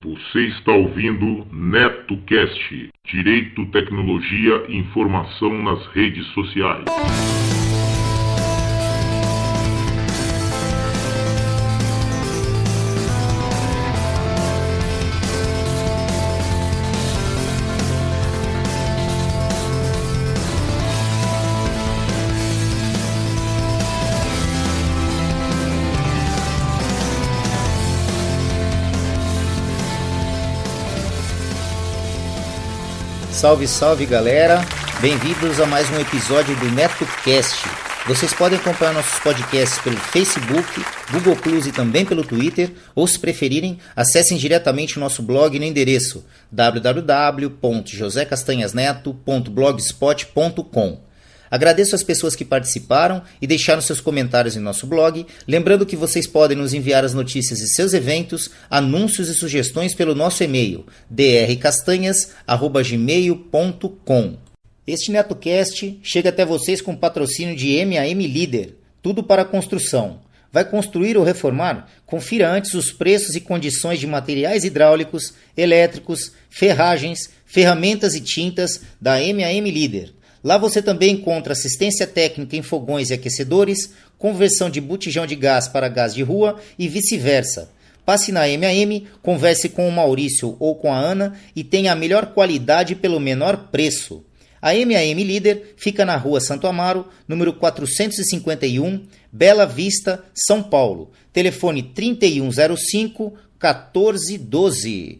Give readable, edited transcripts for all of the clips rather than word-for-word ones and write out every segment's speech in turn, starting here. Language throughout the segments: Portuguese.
Você está ouvindo NetoCast, Direito, Tecnologia e Informação nas redes sociais. Salve, salve galera, bem-vindos a mais um episódio do NetoCast. Vocês podem acompanhar nossos podcasts pelo Facebook, Google Plus e também pelo Twitter, ou se preferirem, acessem diretamente o nosso blog no endereço www.josecastanhasneto.blogspot.com. Agradeço às pessoas que participaram e deixaram seus comentários em nosso blog, lembrando que vocês podem nos enviar as notícias de seus eventos, anúncios e sugestões pelo nosso e-mail drcastanhas@gmail.com. Este NetoCast chega até vocês com patrocínio de M&M Líder, tudo para construção. Vai construir ou reformar? Confira antes os preços e condições de materiais hidráulicos, elétricos, ferragens, ferramentas e tintas da M&M Líder. Lá você também encontra assistência técnica em fogões e aquecedores, conversão de botijão de gás para gás de rua e vice-versa. Passe na M&M, converse com o Maurício ou com a Ana e tenha a melhor qualidade pelo menor preço. A M&M Líder fica na Rua Santo Amaro, número 451, Bela Vista, São Paulo. Telefone 3105-1412.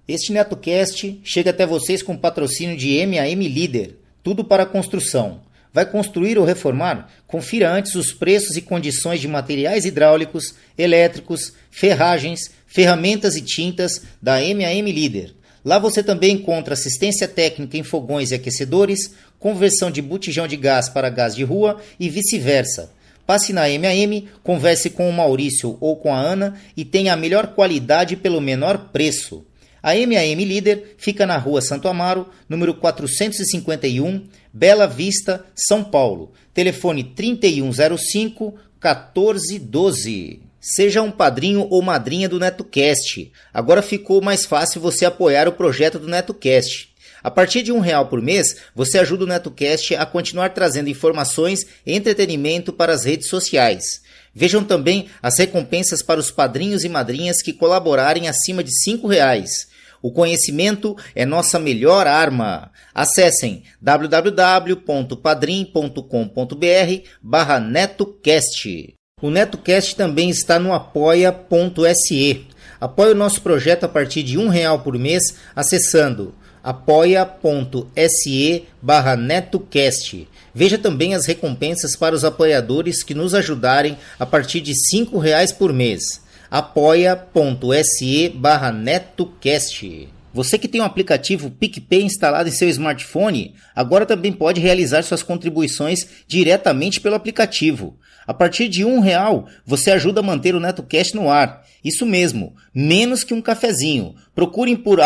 Este NetoCast chega até vocês com patrocínio de M&M Líder, tudo para construção. Vai construir ou reformar? Confira antes os preços e condições de materiais hidráulicos, elétricos, ferragens, ferramentas e tintas da M&M Líder. Lá você também encontra assistência técnica em fogões e aquecedores, conversão de botijão de gás para gás de rua e vice-versa. Passe na M&M, converse com o Maurício ou com a Ana e tenha a melhor qualidade pelo menor preço. A M&M Líder fica na Rua Santo Amaro, número 451, Bela Vista, São Paulo. Telefone 3105-1412. Seja um padrinho ou madrinha do NetoCast. Agora ficou mais fácil você apoiar o projeto do NetoCast. A partir de R$1 por mês, você ajuda o NetoCast a continuar trazendo informações e entretenimento para as redes sociais. Vejam também as recompensas para os padrinhos e madrinhas que colaborarem acima de R$5. O conhecimento é nossa melhor arma. Acessem www.padrim.com.br/NetoCast. O NetoCast também está no apoia.se. Apoie o nosso projeto a partir de R$1 por mês acessando apoia.se/NetoCast. Veja também as recompensas para os apoiadores que nos ajudarem a partir de R$5 por mês. apoia.se/NetoCast. Você que tem o aplicativo PicPay instalado em seu smartphone, agora também pode realizar suas contribuições diretamente pelo aplicativo. A partir de R$1, você ajuda a manter o NetoCast no ar. Isso mesmo, menos que um cafezinho. Procurem por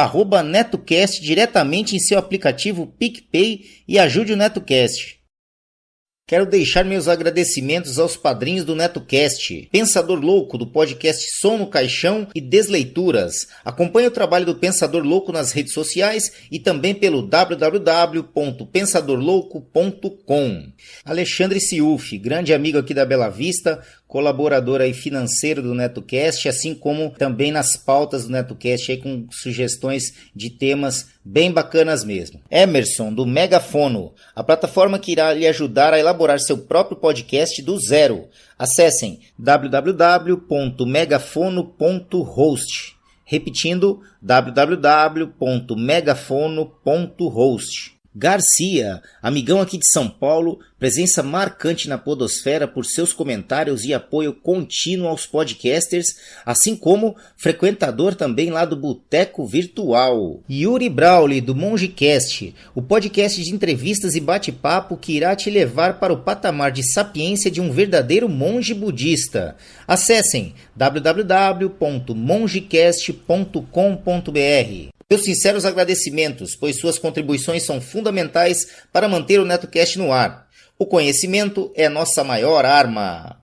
@NetoCast diretamente em seu aplicativo PicPay e ajude o NetoCast. Quero deixar meus agradecimentos aos padrinhos do NetoCast, Pensador Louco, do podcast Som no Caixão e Desleituras. Acompanhe o trabalho do Pensador Louco nas redes sociais e também pelo www.pensadorlouco.com. Alexandre Ciufi, grande amigo aqui da Bela Vista, colaborador aí financeiro do NetoCast, assim como também nas pautas do NetoCast aí com sugestões de temas bem bacanas mesmo. Emerson, do Megafono, a plataforma que irá lhe ajudar a elaborar seu próprio podcast do zero. Acessem www.megafono.host. Repetindo, www.megafono.host. Garcia, amigão aqui de São Paulo, presença marcante na podosfera por seus comentários e apoio contínuo aos podcasters, assim como frequentador também lá do Boteco Virtual. Yuri Brauli, do MongeCast, o podcast de entrevistas e bate-papo que irá te levar para o patamar de sapiência de um verdadeiro monge budista. Acessem www.mongecast.com.br. Meus sinceros agradecimentos, pois suas contribuições são fundamentais para manter o NetoCast no ar. O conhecimento é nossa maior arma.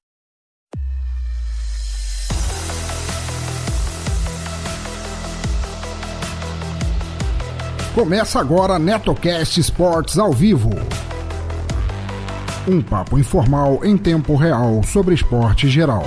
Começa agora NetoCast Esportes ao vivo. Um papo informal em tempo real sobre esporte geral.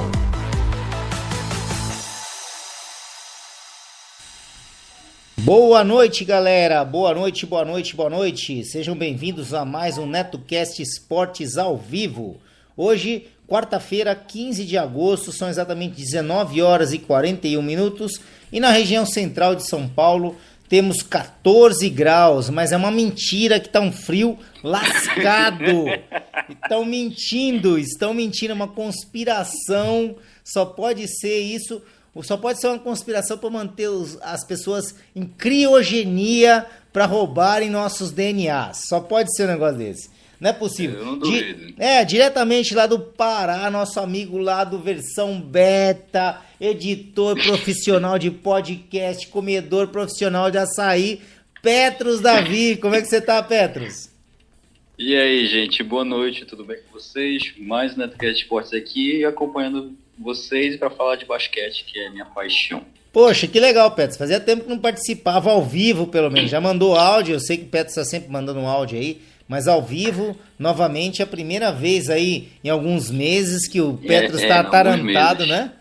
Boa noite, galera. Boa noite, boa noite, boa noite. Sejam bem-vindos a mais um NetoCast Esportes ao vivo. Hoje, quarta-feira, 15 de agosto, são exatamente 19 horas e 41 minutos. E na região central de São Paulo, temos 14 graus, mas é uma mentira que tá um frio lascado. Estão mentindo, é uma conspiração. Só pode ser isso, só pode ser uma conspiração para manter as pessoas em criogenia para roubarem nossos DNAs. Só pode ser um negócio desse. Não é possível. Eu não duvido. Diretamente lá do Pará, nosso amigo lá do Versão Beta, editor profissional de podcast, comedor profissional de açaí, Petros Davi. Como é que você tá, Petros? E aí, gente, boa noite, tudo bem com vocês? Mais um NetoCast Esportes aqui e acompanhando vocês para falar de basquete, que é a minha paixão. Poxa, que legal, Petros. Fazia tempo que não participava ao vivo, pelo menos. Já mandou áudio, eu sei que o Petros está sempre mandando um áudio aí. Mas ao vivo, novamente, é a primeira vez aí em alguns meses que o Petros está atarantado, né?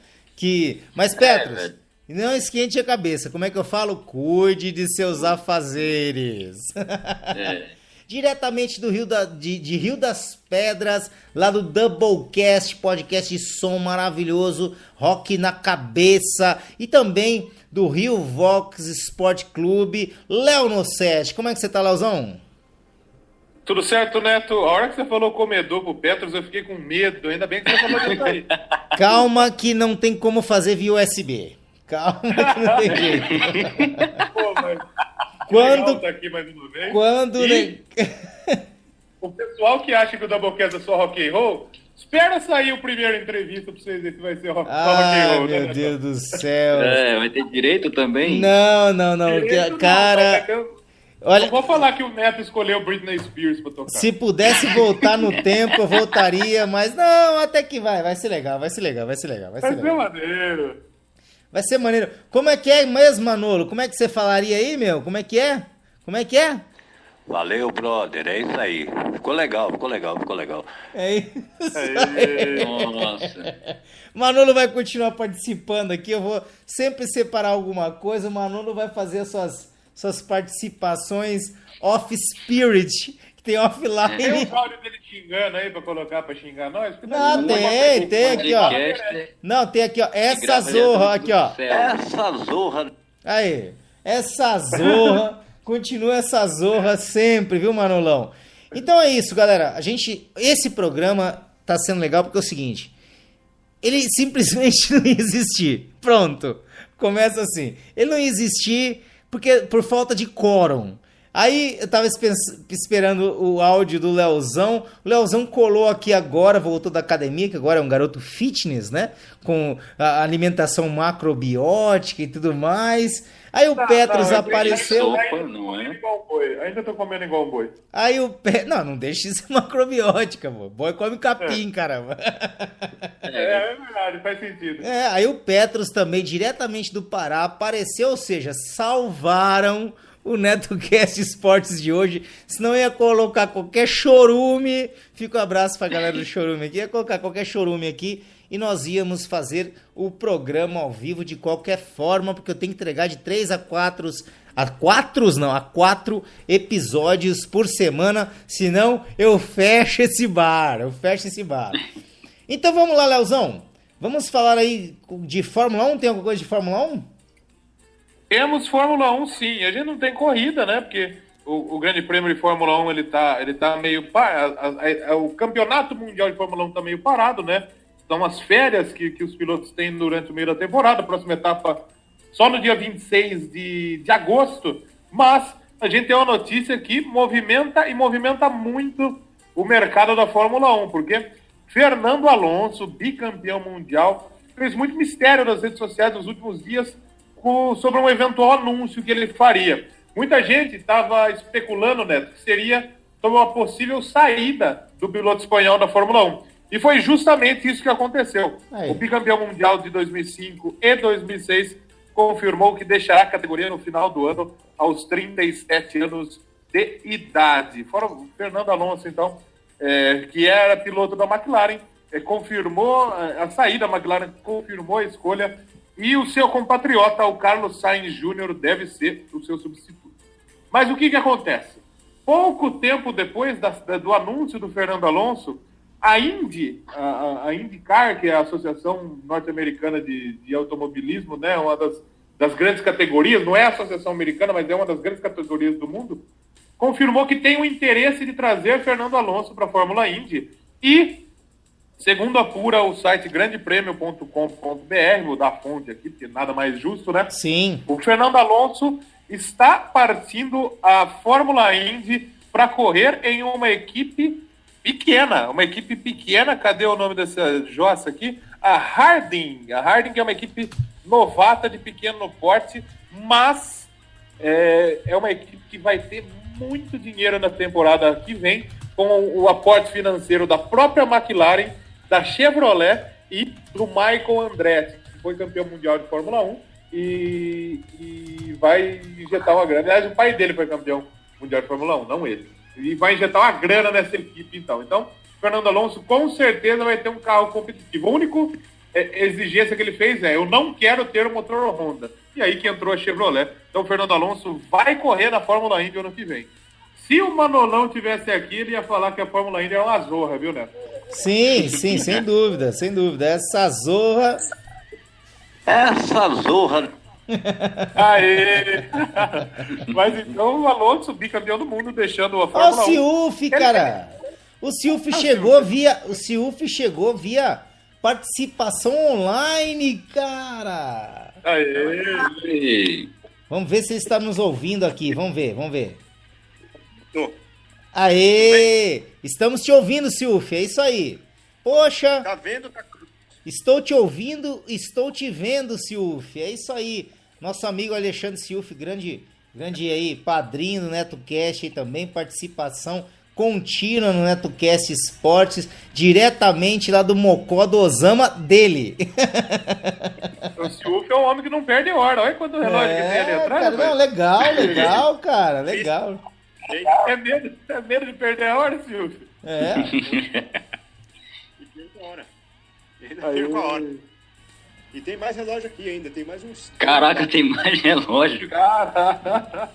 Mas, Petros, não esquente a cabeça. Como é que eu falo? Cuide de seus afazeres. Diretamente do de Rio das Pedras, lá do Doublecast, podcast de som maravilhoso, rock na cabeça. E também do Rio Vox Sport Clube, Léo Nossetti. Como é que você tá, Leozão? Tudo certo, Neto? A hora que você falou comedor pro Petros, eu fiquei com medo. Ainda bem que você falou disso aí. Calma que não tem como fazer via USB. Calma que não tem jeito. Pô, mas... Quando... Tá aqui mais uma vez. O pessoal que acha que o Doublecast é só rock and roll, espera sair o primeiro entrevista pra vocês verem se vai ser só rock and roll. Meu Deus do céu. Vai ter direito também? Não. Direito Cara... Olha, eu vou falar que o Neto escolheu Britney Spears pra tocar. Se pudesse voltar no tempo, eu voltaria, mas não, até que vai ser legal. Vai ser maneiro. Vai ser maneiro. Como é que é mesmo, Manolo? Como é que você falaria aí, meu? Como é que é? Valeu, brother, é isso aí. Ficou legal. É isso. Nossa. Manolo vai continuar participando aqui, eu vou sempre separar alguma coisa, o Manolo vai fazer as suas participações off-spirit, que tem offline. Tem um áudio dele xingando aí pra colocar pra xingar nós? Não, tem aqui, ó. Não, tem aqui, ó. Essa zorra, aqui, ó. Essa zorra. Aí, essa zorra, continua essa zorra sempre, viu, Manolão? Então é isso, galera. Esse programa tá sendo legal porque é o seguinte, ele simplesmente não ia existir. Pronto, começa assim. Ele não ia existir por falta de quórum. Aí eu tava esperando o áudio do Leozão. O Leozão colou aqui agora, voltou da academia, que agora é um garoto fitness, né? Com a alimentação macrobiótica e tudo mais. Aí o Petros apareceu. Ainda tô comendo igual um boi. Aí o Petros. Não deixa de ser macrobiótica, pô. Boi come capim, caramba. É verdade, faz sentido. Aí o Petros também, diretamente do Pará, apareceu, ou seja, salvaram o NetoCast Esportes de hoje. Senão ia colocar qualquer chorume. Fica um abraço pra galera do chorume aqui. Ia colocar qualquer chorume aqui e nós íamos fazer o programa ao vivo de qualquer forma, porque eu tenho que entregar de 3 a 4 episódios por semana, senão eu fecho esse bar. Então vamos lá, Leozão. Vamos falar aí de Fórmula 1? Tem alguma coisa de Fórmula 1? Temos Fórmula 1, sim. A gente não tem corrida, né? Porque o Grande Prêmio de Fórmula 1 ele tá meio o Campeonato Mundial de Fórmula 1 tá meio parado, né? São as férias que os pilotos têm durante o meio da temporada. A próxima etapa só no dia 26 de agosto. Mas a gente tem uma notícia que movimenta muito o mercado da Fórmula 1, porque Fernando Alonso, bicampeão mundial, fez muito mistério nas redes sociais nos últimos dias sobre um eventual anúncio que ele faria. Muita gente estava especulando, Neto, que seria sobre uma possível saída do piloto espanhol da Fórmula 1. E foi justamente isso que aconteceu. O bicampeão mundial de 2005 e 2006 confirmou que deixará a categoria no final do ano aos 37 anos de idade. Fora o Fernando Alonso, então, que era piloto da McLaren, confirmou a saída da McLaren, confirmou a escolha, e o seu compatriota, o Carlos Sainz Jr., deve ser o seu substituto. Mas o que acontece? Pouco tempo depois do anúncio do Fernando Alonso, a Indy, a IndyCar, que é a Associação Norte-Americana de Automobilismo, né, uma das grandes categorias, não é a Associação Americana, mas é uma das grandes categorias do mundo, confirmou que tem o interesse de trazer Fernando Alonso para a Fórmula Indy. E, segundo apura o site grandepremio.com.br, vou dar a fonte aqui, porque nada mais justo, né? Sim. O Fernando Alonso está partindo a Fórmula Indy para correr em uma equipe pequena. Cadê o nome dessa jossa aqui? A Harding. A Harding é uma equipe novata de pequeno porte, mas é uma equipe que vai ter muito dinheiro na temporada que vem, com o aporte financeiro da própria McLaren, da Chevrolet e do Michael Andretti, que foi campeão mundial de Fórmula 1 e vai injetar uma grana. Aliás, o pai dele foi campeão mundial de Fórmula 1, não ele. E vai injetar uma grana nessa equipe, então. Então, Fernando Alonso com certeza vai ter um carro competitivo. A única exigência que ele fez eu não quero ter um motor Honda. E aí que entrou a Chevrolet. Então, o Fernando Alonso vai correr na Fórmula Indy ano que vem. Se o Manolão tivesse aqui, ele ia falar que a Fórmula Indy é uma zorra, viu, Neto? Sim, sem dúvida, sem dúvida. Essa zorra... Aê! Mas então o Alonso, bicampeão do mundo, deixando a Fórmula 1. Ó, o Ciuf, cara! O Ciuf chegou via participação online, cara! Aê! Vamos ver se ele está nos ouvindo aqui. Vamos ver. Tô. Aê! Estamos te ouvindo, Ciuf. É isso aí. Poxa! Tá vendo? Estou te ouvindo, estou te vendo, Ciuf. É isso aí. Nosso amigo Alexandre Ciuf, grande aí, padrinho do NetoCast aí também, participação contínua no NetoCast Esportes, diretamente lá do Mocó do Osama dele. O Ciuf é um homem que não perde hora. Olha quanto relógio que tem ali atrás. Cara, não, legal, cara, legal. É medo de perder a hora, Ciuf? É. E perco a hora. Ainda perco a hora. E tem mais relógio aqui ainda, tem mais uns... Caraca, tem mais relógio. Caraca.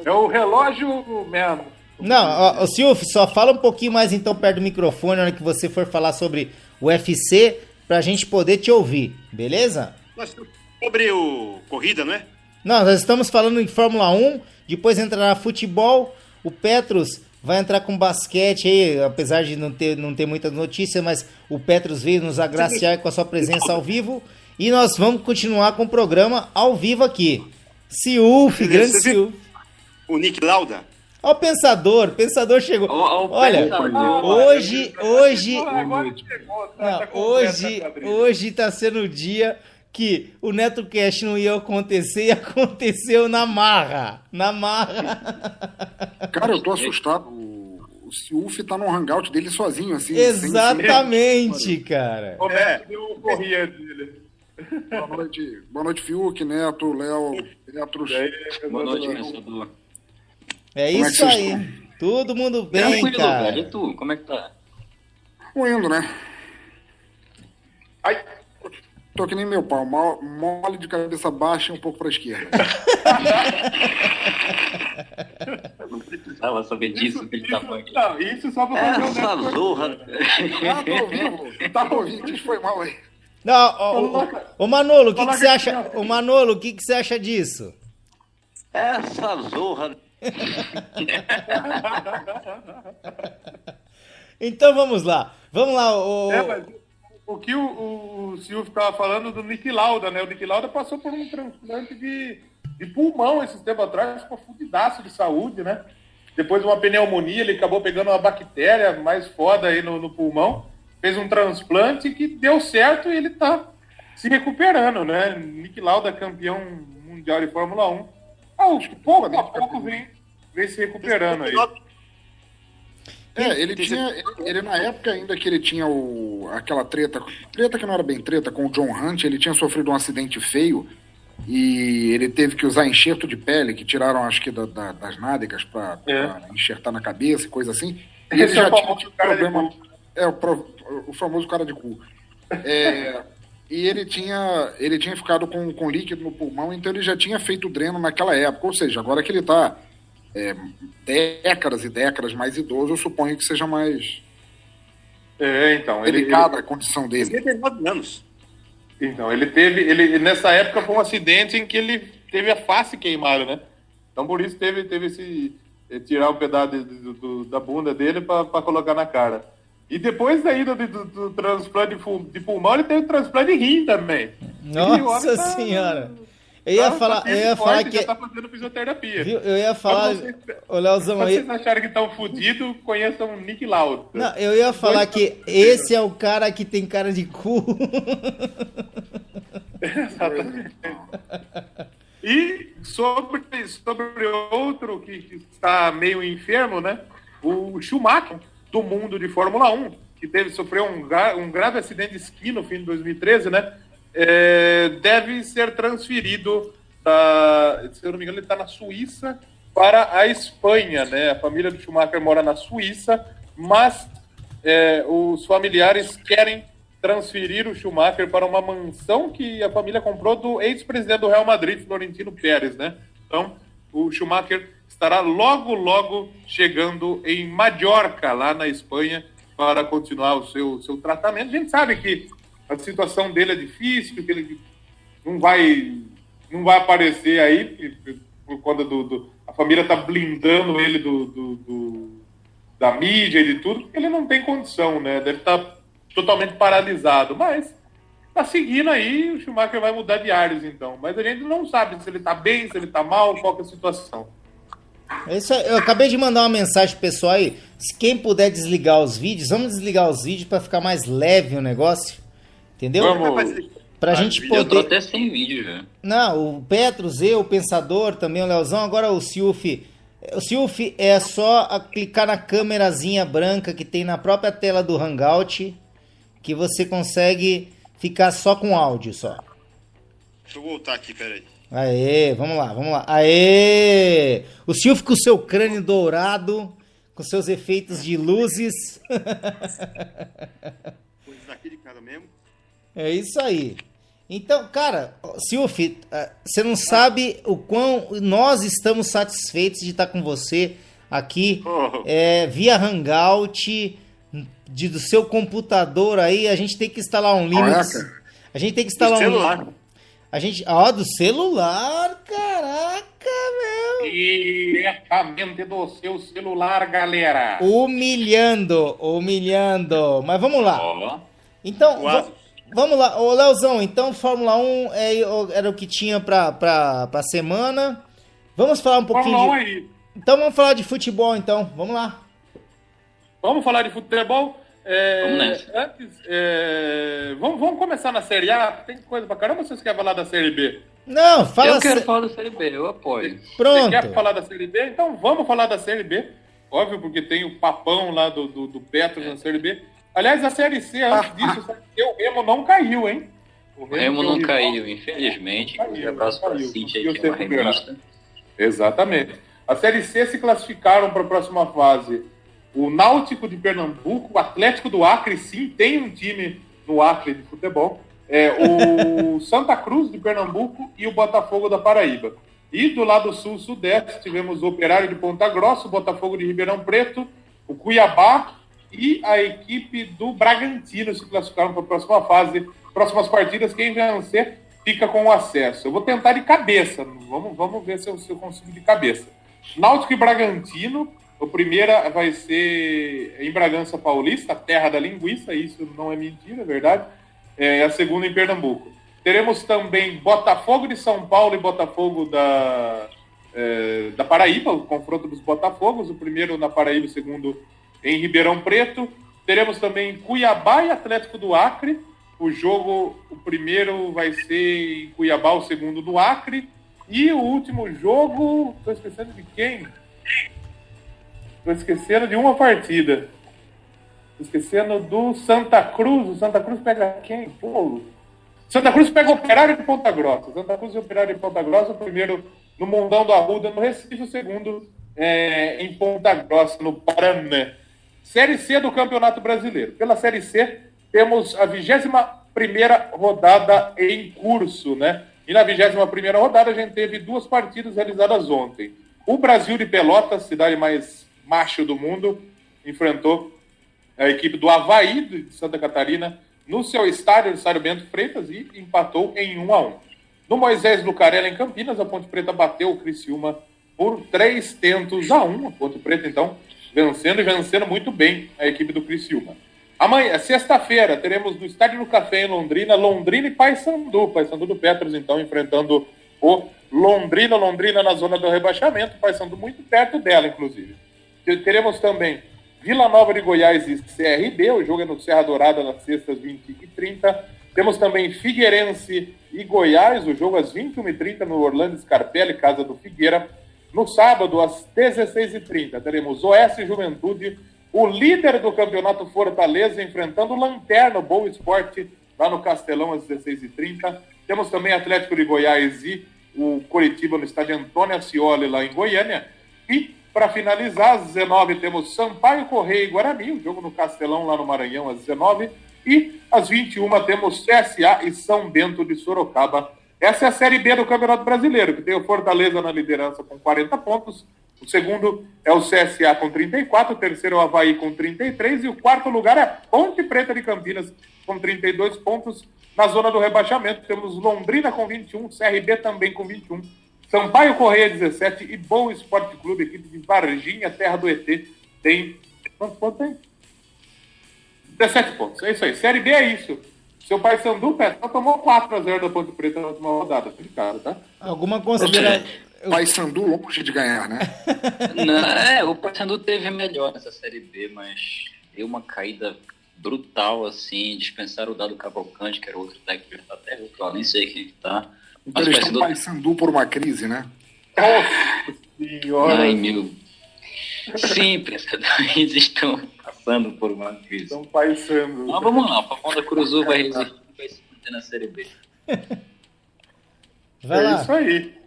É o relógio mesmo. Não, Ciuf, só fala um pouquinho mais então perto do microfone na hora que você for falar sobre o UFC, pra gente poder te ouvir, beleza? Sobre o corrida, não é? Não, nós estamos falando em Fórmula 1, depois entrará futebol, o Petros vai entrar com basquete aí, apesar de não ter muita notícia, mas o Petros veio nos agraciar com a sua presença ao vivo, e nós vamos continuar com o programa ao vivo aqui. Ciuf, grande Ciuf. O Nick Lauda. Ó, o Pensador chegou. Olha, hoje tá sendo o dia que o NetoCast não ia acontecer e aconteceu na marra. Cara, eu tô assustado. O Ciuf tá no hangout dele sozinho, assim. Exatamente, cara. O Neto deu um corria dele. Boa noite, Fiuk, Neto, Léo, Petros. Boa noite, pensador. É isso aí. Todo mundo bem, Tranquilo, cara. velho. E tu, como é que tá? Indo, né? Ai. Tô que nem meu pau, mole de cabeça baixa e um pouco pra esquerda. Eu não precisava saber disso que ele tava aqui. Não, isso só pra fazer Essa zorra. Tô ouvindo. Tá ouvindo, foi mal aí. Não, ô Manolo, o que você acha? Ô Manolo, o que você acha disso? Essa zorra. Então vamos lá. Mas o que o Silvio estava falando do Nick Lauda, né? O Nick Lauda passou por um transplante de pulmão esses tempos atrás, com fudidaço de saúde, né? Depois de uma pneumonia, ele acabou pegando uma bactéria mais foda aí no pulmão, fez um transplante que deu certo e ele tá se recuperando, né? Nick Lauda, campeão mundial de Fórmula 1. Pouco a pouco vem se recuperando aí. Ele na época ainda que ele tinha aquela treta que não era bem treta, com o John Hunt, ele tinha sofrido um acidente feio, e ele teve que usar enxerto de pele, que tiraram, acho que, das nádegas para enxertar na cabeça e coisa assim. E ele já tinha tido problema. O famoso cara de cu. E ele tinha ficado com líquido no pulmão, então ele já tinha feito dreno naquela época. Ou seja, agora que ele está décadas e décadas mais idoso, eu suponho que seja mais então, delicada a condição dele. 79 anos. Então, ele nessa época foi um acidente em que ele teve a face queimada, né? Então, por isso teve esse tirar um pedaço da bunda dele para colocar na cara. E depois da ida do transplante de pulmão, ele teve transplante de rim também. Nossa senhora! Eu ia falar que já tá fazendo fisioterapia. Viu? Eu ia falar, o Leozão aí. Se vocês acharem que estão fodidos, conheçam o Nick Lauda. Não, eu ia falar que esse é o cara que tem cara de cu. Exatamente. E sobre outro que está meio enfermo, né? O Schumacher, do mundo de Fórmula 1, que sofreu um grave acidente de esqui no fim de 2013, né? Deve ser transferido, se eu não me engano, ele está na Suíça, para a Espanha, né? A família do Schumacher mora na Suíça, mas os familiares querem transferir o Schumacher para uma mansão que a família comprou do ex-presidente do Real Madrid, Florentino Pérez, né? Então, o Schumacher estará logo chegando em Mallorca, lá na Espanha, para continuar o seu tratamento. A gente sabe que a situação dele é difícil, que ele não vai aparecer aí, por conta a família está blindando ele da mídia e de tudo, porque ele não tem condição, né? Deve estar totalmente paralisado, mas tá seguindo aí, o Schumacher vai mudar de ares, então. Mas a gente não sabe se ele tá bem, se ele tá mal, qual que é a situação. Eu acabei de mandar uma mensagem pro pessoal aí. Se quem puder desligar os vídeos, vamos desligar os vídeos para ficar mais leve o negócio. Entendeu? Pra gente poder. Eu tô até sem vídeo já. Não, o Petros, o Pensador, também o Leozão, agora o Silf. O Silf é só clicar na câmerazinha branca que tem na própria tela do Hangout, que você consegue ficar só com áudio só. Deixa eu voltar aqui, peraí. Aê, vamos lá. Aê! O Silvio com o seu crânio dourado, com seus efeitos de luzes. Coisas daqui de casa mesmo. É isso aí. Então, cara, Silvio, você não sabe o quão nós estamos satisfeitos de estar com você aqui via Hangout, do seu computador aí. A gente tem que instalar um Linux. A gente tem que instalar celular. Do celular, caraca, meu. Diretamente do seu celular, galera. Humilhando. Mas vamos lá. Então, vamos lá. Ô, Leozão, então Fórmula 1 era o que tinha pra semana. Vamos falar um pouquinho Fórmula 1 aí. Então vamos falar de futebol, então. Vamos lá. Vamos falar de futebol? Vamos nessa. Antes, vamos começar na Série A? Tem coisa pra caramba, ou vocês querem falar da Série B? Não, fala. Eu quero falar da Série B, eu apoio. Pronto. Você quer falar da Série B? Então vamos falar da Série B. Óbvio, porque tem o papão lá do Petros na Série B. Aliás, a Série C, antes disso, o Remo não caiu, hein? O Remo não caiu, infelizmente. Um abraço para a Cintia, que é uma revista. Exatamente. A Série C se classificaram para a próxima fase o Náutico de Pernambuco, o Atlético do Acre, sim, tem um time no Acre de futebol, o Santa Cruz de Pernambuco e o Botafogo da Paraíba. E do lado sul-sudeste tivemos o Operário de Ponta Grossa, o Botafogo de Ribeirão Preto, o Cuiabá e a equipe do Bragantino se classificaram para a próxima fase. Próximas partidas, quem vencer fica com o acesso. Eu vou tentar de cabeça, vamos ver se eu consigo de cabeça. Náutico e Bragantino. O primeiro vai ser em Bragança Paulista, terra da linguiça, isso não é mentira, é verdade. A segunda em Pernambuco. Teremos também Botafogo de São Paulo e Botafogo da Paraíba, o confronto dos Botafogos, o primeiro na Paraíba e o segundo em Ribeirão Preto. Teremos também Cuiabá e Atlético do Acre. O primeiro vai ser em Cuiabá, o segundo no Acre. E o último jogo, estou esquecendo de quem? Estou esquecendo de uma partida. Estou esquecendo do Santa Cruz. O Santa Cruz pega quem? Pô, Santa Cruz pega o Operário de Ponta Grossa. Santa Cruz e Operário de Ponta Grossa, o primeiro no Mundão do Arruda, no Recife, o segundo em Ponta Grossa, no Paraná. Série C do Campeonato Brasileiro. Pela Série C, temos a 21ª rodada em curso, né? E na 21ª rodada, a gente teve 2 partidas realizadas ontem. O Brasil de Pelotas, cidade mais macho do mundo, enfrentou a equipe do Avaí, de Santa Catarina, no seu estádio, o estádio Bento Freitas, e empatou em 1-1. No Moisés Lucarella, em Campinas, a Ponte Preta bateu o Criciúma por 3-1. A Ponte Preta, então, vencendo muito bem a equipe do Criciúma. Amanhã, sexta-feira, teremos no Estádio do Café, em Londrina, Londrina e Paysandu. Paysandu do Petros, então, enfrentando o Londrina. Londrina na zona do rebaixamento, Paysandu muito perto dela, inclusive. Teremos também Vila Nova de Goiás e CRB, o jogo é no Serra Dourada, nas sextas, 20h30. Temos também Figueirense e Goiás, o jogo às 21h30 no Orlando Scarpelli, casa do Figueira. No sábado, às 16h30, teremos Oeste e Juventude, o líder do campeonato Fortaleza, enfrentando o Lanterna, o Boa Esporte, lá no Castelão, às 16h30. Temos também Atlético de Goiás e o Coritiba no estádio Antônio Ascioli, lá em Goiânia. E, para finalizar, às 19h temos Sampaio Correia e Guarani, o jogo no Castelão, lá no Maranhão, às 19h. E, às 21h, temos CSA e São Bento de Sorocaba. Essa é a Série B do Campeonato Brasileiro, que tem o Fortaleza na liderança com 40 pontos. O segundo é o CSA com 34, o terceiro é o Avaí com 33 e o quarto lugar é a Ponte Preta de Campinas com 32 pontos. Na zona do rebaixamento temos Londrina com 21, CRB também com 21, Sampaio Correia 17 e Boa Esporte Clube, equipe de Varginha, terra do ET, tem... Quantos pontos tem? 17 pontos, é isso aí. Série B é isso. Seu Paysandu, só tomou 4-0 da Ponte Preta na última rodada, de casa, tá? Alguma consideração... Paysandu longe de ganhar, né? Não, o Paysandu teve melhor nessa Série B, mas deu uma caída brutal, assim, dispensaram o Dado Cavalcante, que era outro técnico, que tá até virtual, nem sei quem que tá. Então eles estão Paysandu por uma crise, né? Nossa senhora! Ai, meu... Sempre, eles estão passando por uma crise. Estão Paysandu. Mas vamos lá, o Ponta Cruzul vai resistir, vai se manter na Série B. Vai lá. Isso aí.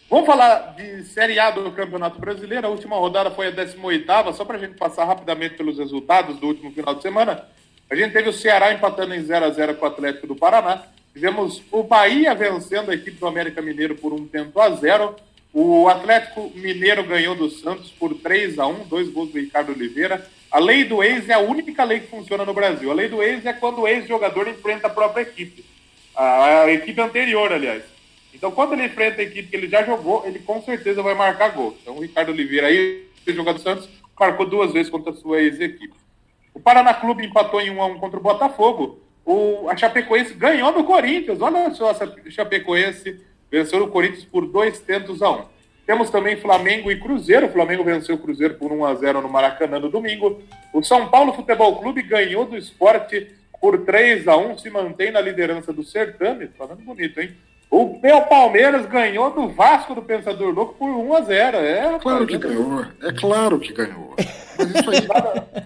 Vamos falar de Série A do Campeonato Brasileiro. A última rodada foi a 18ª, só para a gente passar rapidamente pelos resultados do último final de semana. A gente teve o Ceará empatando em 0-0 com o Atlético do Paraná. Tivemos o Bahia vencendo a equipe do América Mineiro por 1-0. O Atlético Mineiro ganhou do Santos por 3-1, 2 gols do Ricardo Oliveira. A lei do ex é a única lei que funciona no Brasil. A lei do ex é quando o ex-jogador enfrenta a própria equipe. A equipe anterior, aliás. Então, quando ele enfrenta a equipe que ele já jogou, ele com certeza vai marcar gol. Então, o Ricardo Oliveira aí, o jogador do Santos, marcou 2 vezes contra a sua ex-equipe. O Paraná Clube empatou em 1-1 contra o Botafogo. A Chapecoense ganhou do Corinthians. Olha só essa Chapecoense venceu o Corinthians por 2-1. Temos também Flamengo e Cruzeiro. O Flamengo venceu o Cruzeiro por 1-0 no Maracanã no domingo. O São Paulo Futebol Clube ganhou do Sport por 3-1, se mantém na liderança do certame. Falando bonito, hein? O meu Palmeiras ganhou do Vasco do Pensador Louco por 1-0. Claro que ganhou. É claro que ganhou. Mas isso aí...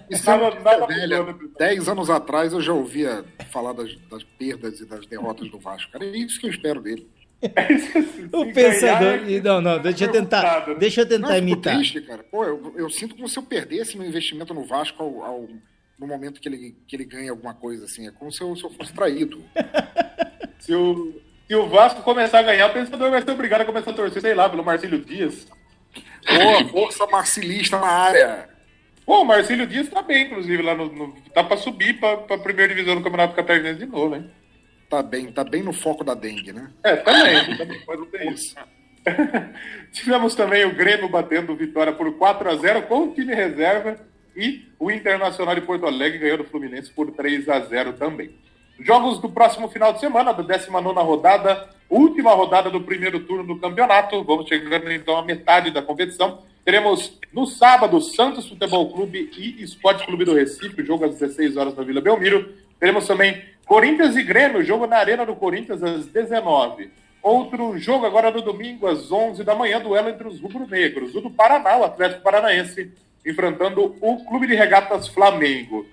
Isso é velha. 10 anos atrás eu já ouvia falar das perdas e das derrotas do Vasco. Cara, é isso que eu espero dele. O pensador... Não, deixa eu tentar imitar. Triste, cara. Pô, eu sinto como se eu perdesse meu investimento no Vasco no momento que ele ganha alguma coisa, assim. É como se eu fosse traído. Se o Vasco começar a ganhar, o Pensador vai ser obrigado a começar a torcer, sei lá, pelo Marcílio Dias. Pô, força marcilista na área. Pô, o Marcílio Dias tá bem, inclusive, lá tá pra subir pra primeira divisão do Campeonato Catarinense de novo, hein? Tá bem no foco da dengue, né? Também pode ter isso. Tivemos também o Grêmio batendo Vitória por 4-0 com o time reserva e o Internacional de Porto Alegre ganhou do Fluminense por 3-0 também. Jogos do próximo final de semana, da 19ª rodada, última rodada do primeiro turno do campeonato. Vamos chegando então à metade da competição. Teremos no sábado Santos Futebol Clube e Esporte Clube do Recife, jogo às 16 horas na Vila Belmiro. Teremos também Corinthians e Grêmio, jogo na Arena do Corinthians às 19. Outro jogo agora no domingo às 11 da manhã, duelo entre os rubro-negros. O do Paraná, o Atlético Paranaense, enfrentando o Clube de Regatas Flamengo.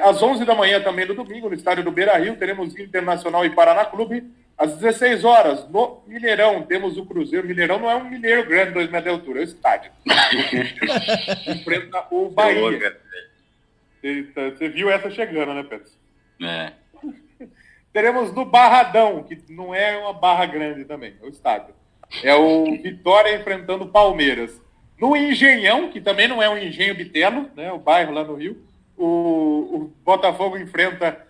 Às 11 da manhã também no domingo, no estádio do Beira-Rio, teremos Internacional e Paraná Clube. Às 16 horas, no Mineirão, temos o Cruzeiro. Mineirão não é um mineiro grande, 2 metros de altura, é o estádio. Enfrenta o Bahia. Você viu essa chegando, né, Pedro? Teremos no Barradão, que não é uma barra grande também, é o estádio. É o Vitória enfrentando o Palmeiras. No Engenhão, que também não é um Engenho Bitelo, né, o bairro lá no Rio, o Botafogo enfrenta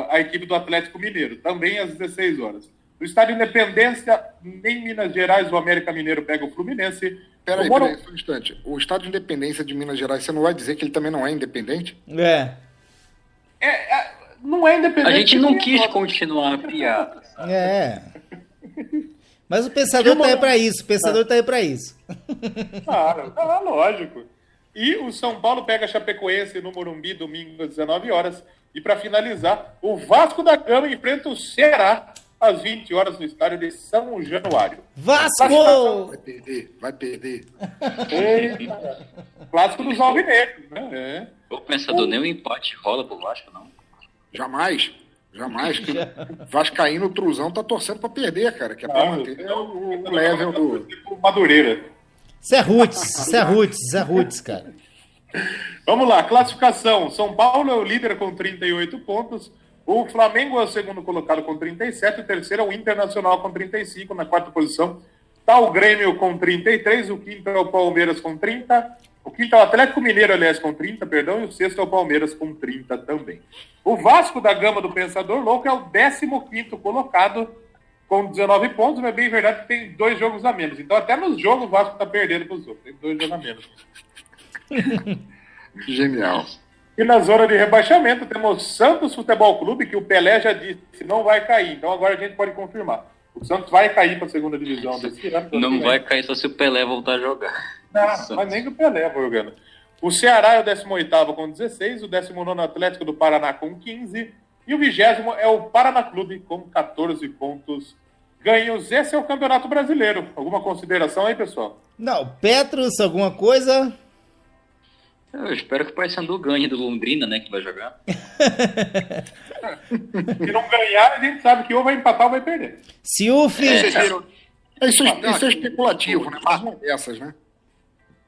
a equipe do Atlético Mineiro, também às 16 horas. No estádio Independência, em Minas Gerais, o América Mineiro pega o Fluminense. Peraí, só um instante. O estádio Independência de Minas Gerais, você não vai dizer que ele também não é independente? Não é independente. A gente não quis continuar a piada. Mas o pensador tá aí pra isso. O pensador tá aí pra isso. Claro, lógico. E o São Paulo pega a Chapecoense no Morumbi, domingo às 19 horas. E para finalizar, o Vasco da Gama enfrenta o Ceará às 20 horas no estádio de São Januário. Vasco! Vai perder. Eita. Clássico dos alvinegros, né? O pensador, nem o empate rola pro Vasco, não. Jamais. Que Vascaíno, o Truzão, tá torcendo pra perder, cara. Que é pra manter o level do... Madureira. Isso é roots, cara. Vamos lá, classificação. São Paulo é o líder com 38 pontos. O Flamengo é o segundo colocado com 37. O terceiro é o Internacional com 35. Na quarta posição está o Grêmio com 33. O quinto é o Palmeiras com 30. O quinto é o Atlético Mineiro, aliás, com 30, perdão. E o sexto é o Palmeiras com 30 também. O Vasco da Gama do Pensador Louco é o 15º colocado com 19 pontos. Mas é bem verdade que tem 2 jogos a menos. Então até nos jogos o Vasco está perdendo para os outros. Tem 2 jogos a menos. Genial. E na zona de rebaixamento temos Santos Futebol Clube, que o Pelé já disse que não vai cair. Então agora a gente pode confirmar. O Santos vai cair para a segunda divisão desse ano. Não vai cair só se o Pelé voltar a jogar. Não, mas nem que o Pelé vai jogando. O Ceará é o 18º com 16, o 19º Atlético do Paraná com 15 e o 20º é o Paraná Clube com 14 pontos ganhos. Esse é o Campeonato Brasileiro. Alguma consideração aí, pessoal? Não, Petros, alguma coisa? Eu espero que o Paysandu ganhe do Londrina, né, que vai jogar. Se não ganhar, a gente sabe que ou vai empatar ou vai perder. Ciúf! Isso é especulativo, né? Mais uma dessas, né?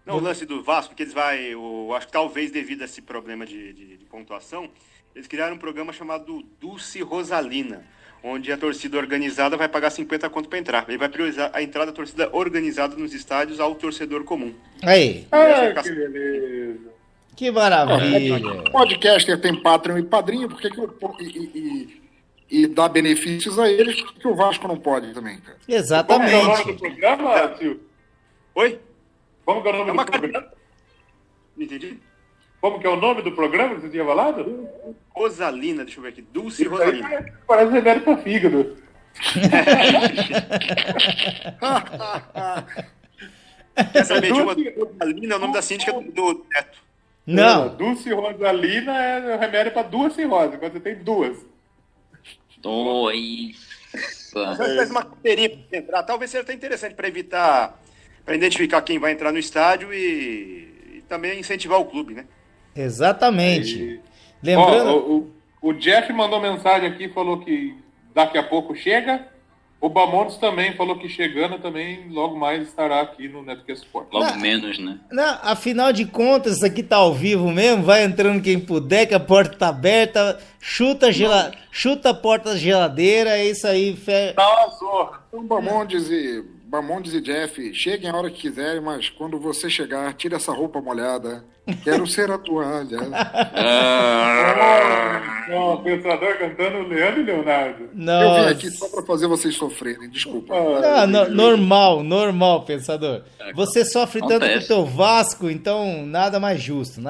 Não, o lance do Vasco, que eles acho que talvez devido a esse problema de pontuação, eles criaram um programa chamado Dulce Rosalina, onde a torcida organizada vai pagar 50 conto para entrar. Ele vai priorizar a entrada da torcida organizada nos estádios ao torcedor comum. Aí. Que beleza. Que maravilha. O podcaster tem Patreon e Padrinho, por que e dá benefícios a eles, por que o Vasco não pode também, cara? Exatamente. Como é o nome do programa, Silvio? Oi? Como que é o nome do programa? Não entendi. Como que é o nome do programa que você tinha falado? Rosalina, deixa eu ver aqui. Dulce Rosalina. Parece remédio para fígado. Quer saber de uma Rosalina, é o nome da síndica do Neto. Não. Dulce Rosalina é remédio para 2 cirroses, quando você tem 2. Nossa. Você faz uma carteirinha para entrar, talvez seja até interessante para evitar, para identificar quem vai entrar no estádio e também incentivar o clube, né? Exatamente. Lembrando... O Jeff mandou mensagem aqui, falou que daqui a pouco chega. O Bamontes também falou que chegando também logo mais estará aqui no Netcast Sport. Logo menos, né? Não, afinal de contas, isso aqui tá ao vivo mesmo. Vai entrando quem puder, que a porta tá aberta. Chuta a porta da geladeira, é isso aí. Tá uma zorra. Então, Bamondes e Jeff, cheguem a hora que quiserem, mas quando você chegar, tire essa roupa molhada. Quero ser a toalha. O pensador cantando Leandro e Leonardo. Nossa. Eu vim aqui só pra fazer vocês sofrerem, desculpa. Normal, pensador. Você sofre tanto com o teu Vasco, então nada mais justo.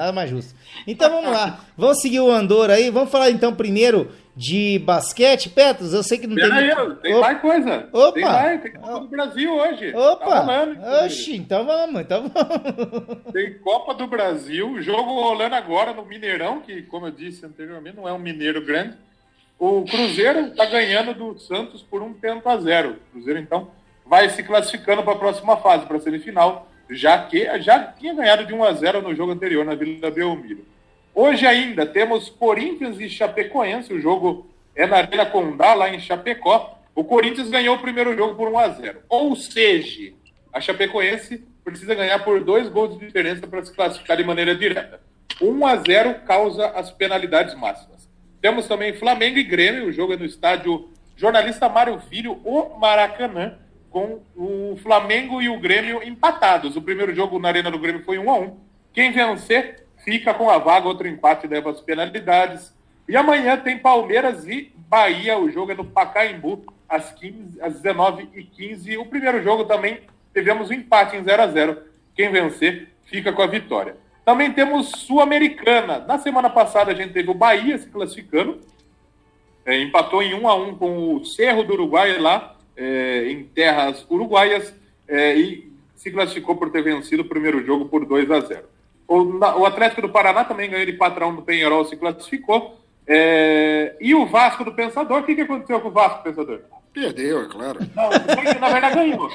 Então vamos lá, vamos seguir o Andor aí, vamos falar então primeiro de basquete. Petros, eu sei que não tem... Tem mais coisa. Opa! Tem Copa do Brasil hoje. Opa! Tá rolando, oxi, então vamos. Tem Copa do Brasil, jogo rolando agora no Mineirão, que, como eu disse anteriormente, não é um mineiro grande. O Cruzeiro está ganhando do Santos por 1-0. O Cruzeiro, então, vai se classificando para a próxima fase, para a semifinal, já tinha ganhado de 1-0 no jogo anterior, na Vila Belmiro. Hoje ainda temos Corinthians e Chapecoense, o jogo é na Arena Condá, lá em Chapecó. O Corinthians ganhou o primeiro jogo por 1-0. Ou seja, a Chapecoense precisa ganhar por 2 gols de diferença para se classificar de maneira direta. 1-0 causa as penalidades máximas. Temos também Flamengo e Grêmio, o jogo é no estádio Jornalista Mário Filho, o Maracanã, com o Flamengo e o Grêmio empatados. O primeiro jogo na Arena do Grêmio foi 1-1. Quem vencer fica com a vaga, outro empate leva as penalidades. E amanhã tem Palmeiras e Bahia, o jogo é no Pacaembu, às 19h15. O primeiro jogo também tivemos um empate em 0-0. Quem vencer fica com a vitória. Também temos Sul-Americana. Na semana passada a gente teve o Bahia se classificando. Empatou em 1-1 com o Cerro do Uruguai lá, em terras uruguaias, e se classificou por ter vencido o primeiro jogo por 2-0. O Atlético do Paraná também ganhou de 4-1 do Penharol, se classificou. E o Vasco do Pensador, o que aconteceu com o Vasco do Pensador? Perdeu, é claro. Não, na verdade ganhou.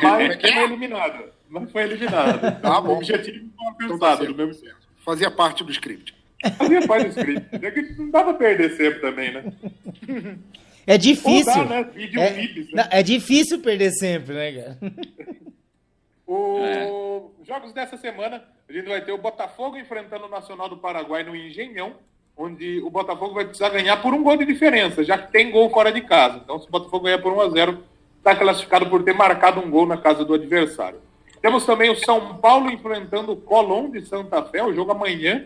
Mas foi eliminado. Não foi eliminado. Tá bom. O objetivo foi alcançado, do mesmo tempo. Fazia parte do script. Fazia parte do script. É que não dá pra perder sempre também, né? É difícil. Ou dá, né? É difícil perder sempre, né, cara? Jogos dessa semana, a gente vai ter o Botafogo enfrentando o Nacional do Paraguai no Engenhão, onde o Botafogo vai precisar ganhar por 1 gol de diferença, já que tem gol fora de casa. Então, se o Botafogo ganhar por 1-0, está classificado por ter marcado um gol na casa do adversário. Temos também o São Paulo enfrentando o Colón de Santa Fé, o jogo amanhã,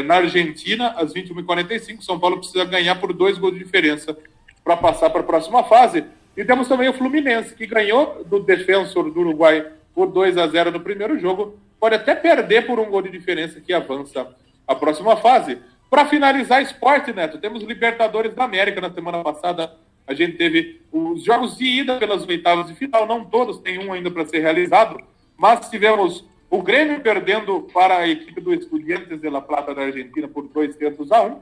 na Argentina, às 21h45. São Paulo precisa ganhar por 2 gols de diferença para passar para a próxima fase. E temos também o Fluminense, que ganhou do Defensor do Uruguai por 2-0 no primeiro jogo. Pode até perder por 1 gol de diferença, que avança a próxima fase. Para finalizar esporte, Neto, temos Libertadores da América. Na semana passada a gente teve os jogos de ida pelas oitavas de final, não todos, tem um ainda para ser realizado, mas tivemos o Grêmio perdendo para a equipe do Estudiantes de La Plata da Argentina por 2-1.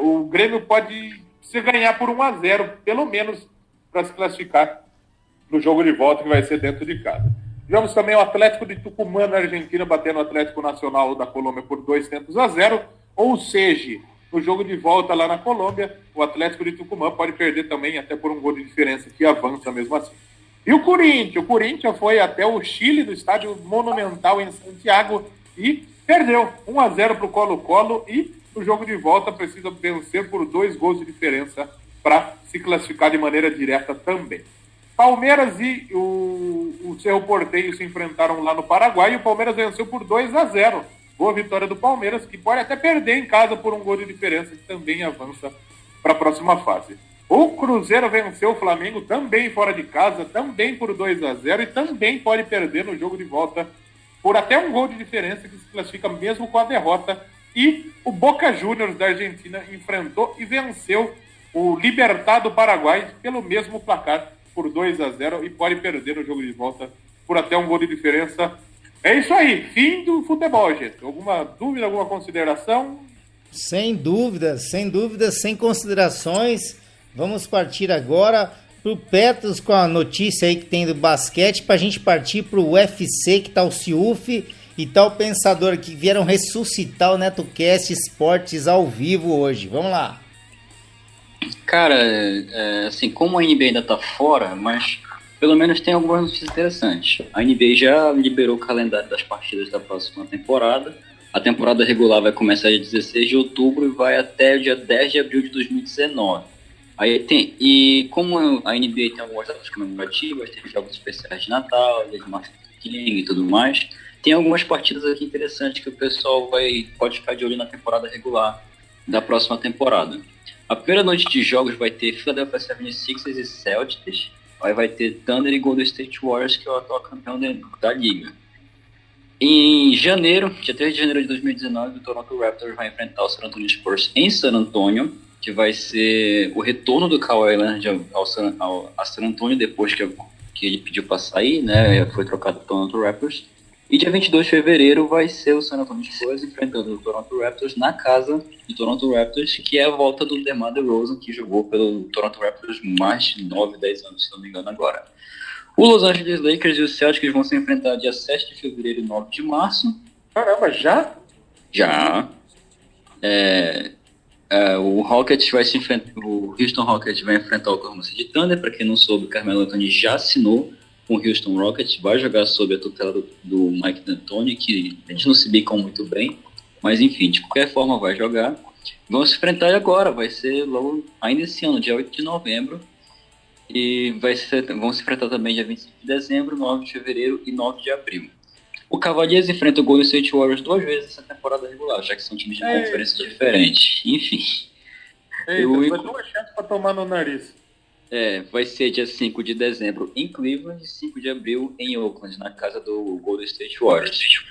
O Grêmio pode se ganhar por 1-0, pelo menos, para se classificar no jogo de volta, que vai ser dentro de casa. Tivemos também o Atlético de Tucumã na Argentina batendo o Atlético Nacional da Colômbia por 2-0, ou seja, no jogo de volta lá na Colômbia, o Atlético de Tucumã pode perder também até por 1 gol de diferença, que avança mesmo assim. E o Corinthians foi até o Chile, do estádio Monumental em Santiago, e perdeu 1-0 para o Colo-Colo, e no jogo de volta precisa vencer por 2 gols de diferença para se classificar de maneira direta também. Palmeiras e o Cerro Porteño se enfrentaram lá no Paraguai, e o Palmeiras venceu por 2-0. Boa vitória do Palmeiras, que pode até perder em casa por 1 gol de diferença, que também avança para a próxima fase. O Cruzeiro venceu o Flamengo também fora de casa, também por 2-0, e também pode perder no jogo de volta por até 1 gol de diferença, que se classifica mesmo com a derrota. E o Boca Juniors da Argentina enfrentou e venceu o Libertad do Paraguai pelo mesmo placar, por 2-0, e pode perder no jogo de volta por até 1 gol de diferença. É isso aí, fim do futebol, gente. Alguma dúvida, alguma consideração? Sem dúvidas, sem considerações. Vamos partir agora pro Petros com a notícia aí que tem do basquete, pra gente partir pro UFC, que tá o Ciuf e tá o Pensador, que vieram ressuscitar o NetoCast Esportes ao vivo hoje. Vamos lá. Cara, assim, como a NBA ainda tá fora, mas pelo menos tem algumas notícias interessantes. A NBA já liberou o calendário das partidas da próxima temporada. A temporada regular vai começar dia 16 de outubro e vai até o dia 10 de abril de 2019. E como a NBA tem algumas datas comemorativas, tem jogos especiais de Natal, de Martin King e tudo mais, tem algumas partidas aqui interessantes que o pessoal pode ficar de olho na temporada regular da próxima temporada. A primeira noite de jogos vai ter Philadelphia 76ers e Celtics. Aí vai ter Thunder e Golden State Warriors, que é o atual campeão da liga. Em janeiro, dia 3 de janeiro de 2019, o Toronto Raptors vai enfrentar o San Antonio Spurs em San Antonio, que vai ser o retorno do Kawhi Leonard a San Antonio, depois que ele pediu para sair, né? Foi trocado para o Toronto Raptors. E dia 22 de fevereiro vai ser o San Antonio Spurs enfrentando o Toronto Raptors na casa do Toronto Raptors, que é a volta do DeMar DeRozan, que jogou pelo Toronto Raptors mais de 9, 10 anos, se não me engano agora. O Los Angeles Lakers e o Celtics vão se enfrentar dia 7 de fevereiro e 9 de março. Caramba, já? Já. O Rockets vai se enfrentar, o Houston Rockets vai enfrentar o Oklahoma City Thunder. Para quem não soube, o Carmelo Anthony já assinou com o Houston Rockets, vai jogar sob a tutela do Mike D'Antoni, que a gente não se bicam muito bem, mas enfim, de qualquer forma vai jogar. Vão se enfrentar agora, vai ser logo, ainda esse ano, dia 8 de novembro, e vão se enfrentar também dia 25 de dezembro, 9 de fevereiro e 9 de abril. O Cavaliers enfrenta o Golden State Warriors 2 vezes essa temporada regular, já que são times de conferência diferentes. Enfim. Foi 2 chances pra tomar no nariz. Vai ser dia 5 de dezembro em Cleveland e 5 de abril em Oakland, na casa do Golden State Warriors.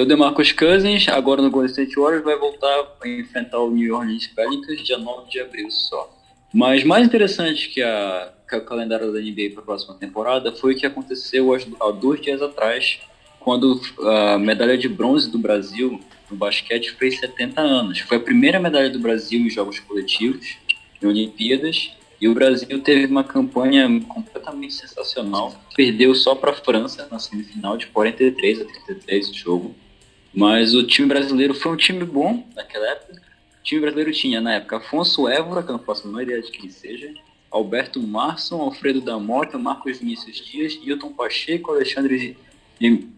O DeMarcus Cousins, agora no Golden State Warriors, vai voltar a enfrentar o New Orleans Pelicans dia 9 de abril só. Mas mais interessante que o calendário da NBA para a próxima temporada foi o que aconteceu há 2 dias atrás, quando a medalha de bronze do Brasil no basquete fez 70 anos. Foi a primeira medalha do Brasil em jogos coletivos, em Olimpíadas, e o Brasil teve uma campanha completamente sensacional. Perdeu só para a França na semifinal de 43-33 o jogo. Mas o time brasileiro foi um time bom naquela época. O time brasileiro tinha, na época, Afonso Évora, que eu não faço a menor ideia de quem seja, Alberto Marsson, Alfredo da Mota, Marcos Vinícius Dias, Hilton Pacheco, Alexandre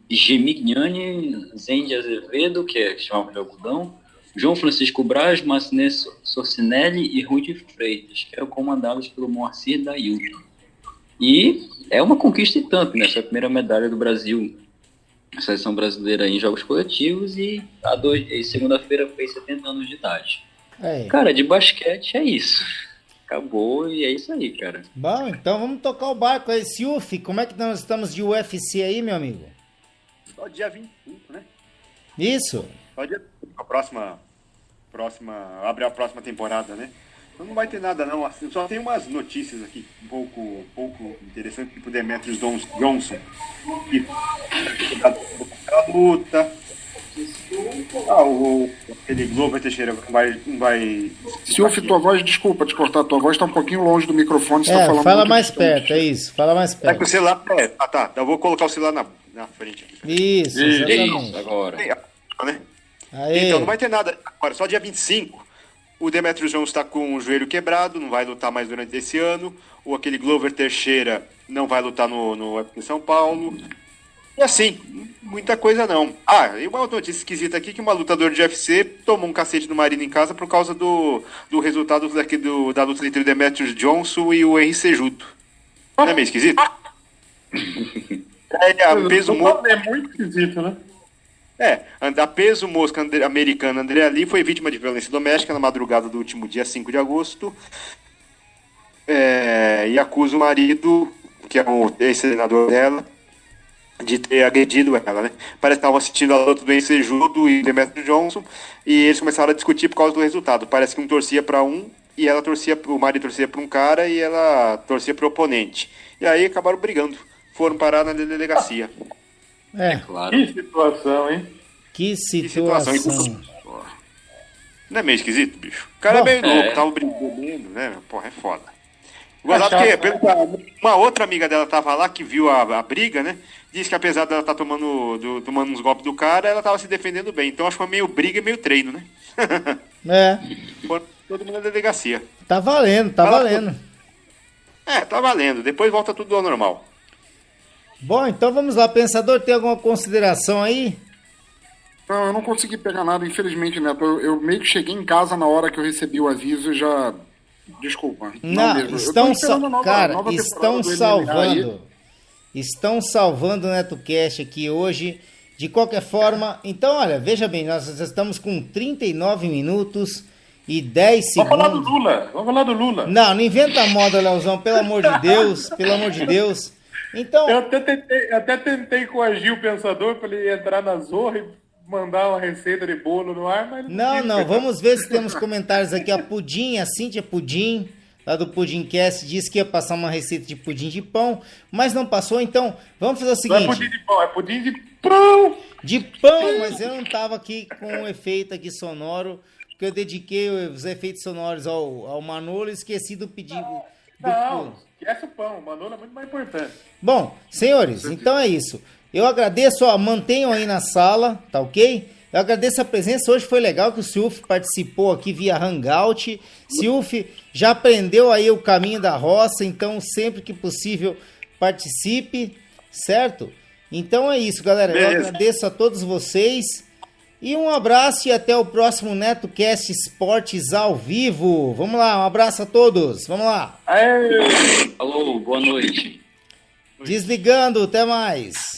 Gemignani, Zende Azevedo, que chamava de Algodão, João Francisco Braz, Marcinez Sorcinelli e Rudi Freitas, que eram comandados pelo Moacir Dailton. E é uma conquista e tanto, né? Essa é a primeira medalha do Brasil, a seleção brasileira em jogos coletivos, e segunda-feira fez 70 anos de idade. Cara, de basquete é isso. Acabou e é isso aí, cara. Bom, então vamos tocar o barco aí. Siuf, como é que nós estamos de UFC aí, meu amigo? Só dia 25, né? Isso. Só dia... A próxima... Abre a próxima temporada, né? Então não vai ter nada, não. Assim, só tem umas notícias aqui um pouco interessantes, tipo Demetrius Johnson. Que a luta... aquele Glover Teixeira não vai... Silvio, tua voz, desculpa te cortar, tua voz tá um pouquinho longe do microfone, você tá falando fala muito mais distante. perto, é isso, fala mais perto. É que o celular... tá, eu vou colocar o celular na frente. Isso, exatamente. Isso, agora. Né? Aê. Então, não vai ter nada. Agora, só dia 25, o Demetrius Johnson está com o joelho quebrado, não vai lutar mais durante esse ano. Ou aquele Glover Teixeira não vai lutar no em São Paulo. E assim, muita coisa não. E uma outra notícia esquisita aqui, que uma lutadora de UFC tomou um cacete do marido em casa por causa do resultado da luta entre o Demetrius Johnson e o Henry Cejudo. Não é meio esquisito? Peso mosca... É muito esquisito, né? A peso mosca americana André Ali foi vítima de violência doméstica na madrugada do último dia 5 de agosto. E acusa o marido, que é o ex-senador dela, de ter agredido ela, né? Parece que estavam assistindo a luta do Ensejudo e Demetrius Johnson, e eles começaram a discutir por causa do resultado. Parece que um torcia para um, e o marido torcia para um cara, e ela torcia para o oponente. E aí acabaram brigando. Foram parar na delegacia. Claro. Que situação, hein? Que situação. Não é meio esquisito, bicho? O cara é meio louco, tava brigando, né? Porra, é foda. Gozado que uma outra amiga dela tava lá, que viu a briga, né? Disse que apesar dela estar tomando uns golpes do cara, ela tava se defendendo bem. Então acho que foi meio briga e meio treino, né? Foram todo mundo na delegacia. Tá valendo, tá valendo. Tá valendo. Depois volta tudo ao normal. Bom, então vamos lá. Pensador, tem alguma consideração aí? Não, eu não consegui pegar nada, infelizmente, Neto. Eu meio que cheguei em casa na hora que eu recebi o aviso e já... Desculpa. Não mesmo. estão salvando. Estão salvando o NetoCast aqui hoje. De qualquer forma, então, olha, veja bem, nós estamos com 39 minutos e 10 segundos. Vamos falar do Lula. Não inventa a moda, Leozão, pelo amor de Deus, pelo amor de Deus. Então... Eu até tentei coagir o pensador para ele entrar na zorra e mandar uma receita de bolo no ar, mas... Não, vamos ver se temos comentários aqui. A Cíntia Pudim, lá do Pudimcast, disse que ia passar uma receita de pudim de pão, mas não passou, então vamos fazer o seguinte... Não é pudim de pão, é pudim de pão! De pão, mas eu não estava aqui com um efeito aqui sonoro, porque eu dediquei os efeitos sonoros ao Manolo e esqueci do pedido... Não, esquece o pão, o Manolo é muito mais importante. Bom, senhores, então é isso. Eu agradeço, mantenham aí na sala, tá ok? Eu agradeço a presença. Hoje foi legal que o Silf participou aqui via Hangout. Silf já aprendeu aí o caminho da roça, então sempre que possível participe, certo? Então é isso, galera. Eu agradeço a todos vocês. E um abraço e até o próximo NetoCast Esportes ao vivo. Vamos lá, um abraço a todos. Vamos lá. Alô, boa noite. Desligando, até mais.